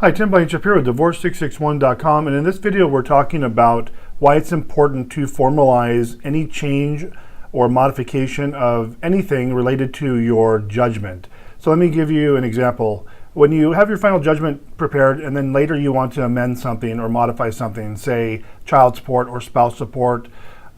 Hi, Tim Blankenship here with Divorce661.com, and in this video we're talking about why it's important to formalize any change or modification of anything related to your judgment. So let me give you an example. When you have your final judgment prepared and then later you want to amend something or modify something, say child support or spouse support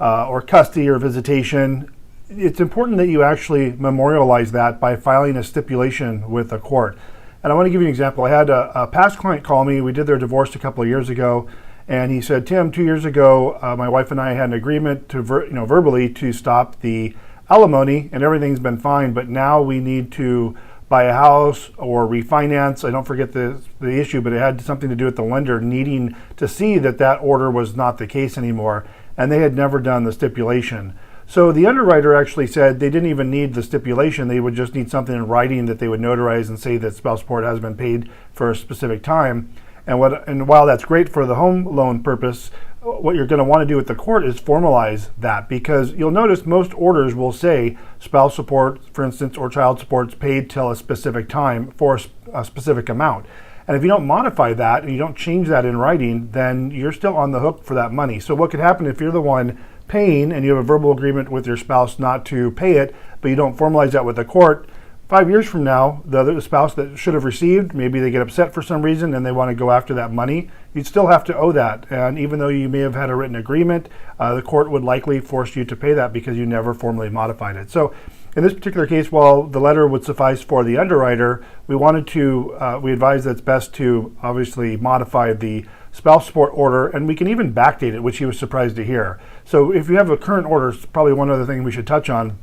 or custody or visitation, it's important that you actually memorialize that by filing a stipulation with a court. And I want to give you an example. I had a past client call me. We did their divorce a couple of years ago, and he said, "Tim, 2 years ago, my wife and I had an agreement to verbally to stop the alimony, and everything's been fine. But now we need to buy a house or refinance." I don't forget the issue, but it had something to do with the lender needing to see that that order was not the case anymore, and they had never done the stipulation. So the underwriter actually said they didn't even need the stipulation. They would just need something in writing that they would notarize and say that spouse support has been paid for a specific time. And while that's great for the home loan purpose, what you're going to want to do with the court is formalize that, because you'll notice most orders will say spouse support, for instance, or child support's paid till a specific time for a specific amount. And if you don't modify that and you don't change that in writing, then you're still on the hook for that money. So what could happen if you're the one paying and you have a verbal agreement with your spouse not to pay it, but you don't formalize that with the court? 5 years from now, the spouse that should have received, maybe they get upset for some reason and they want to go after that money, you'd still have to owe that. And even though you may have had a written agreement, the court would likely force you to pay that because you never formally modified it. So in this particular case, while the letter would suffice for the underwriter, we advise that it's best to obviously modify the spouse support order, and we can even backdate it, which he was surprised to hear. So if you have a current order, it's probably one other thing we should touch on.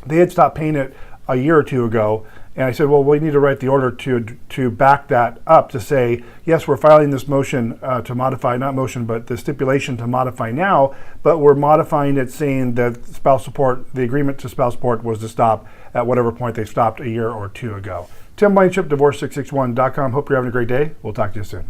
They had stopped paying it a year or two ago, and I said, well, we need to write the order to back that up, to say, yes, we're filing this motion to modify, not motion, but the stipulation to modify now, but we're modifying it saying that spouse support, the agreement to spouse support was to stop at whatever point they stopped a year or two ago. Tim Blankenship, Divorce661.com. Hope you're having a great day. We'll talk to you soon.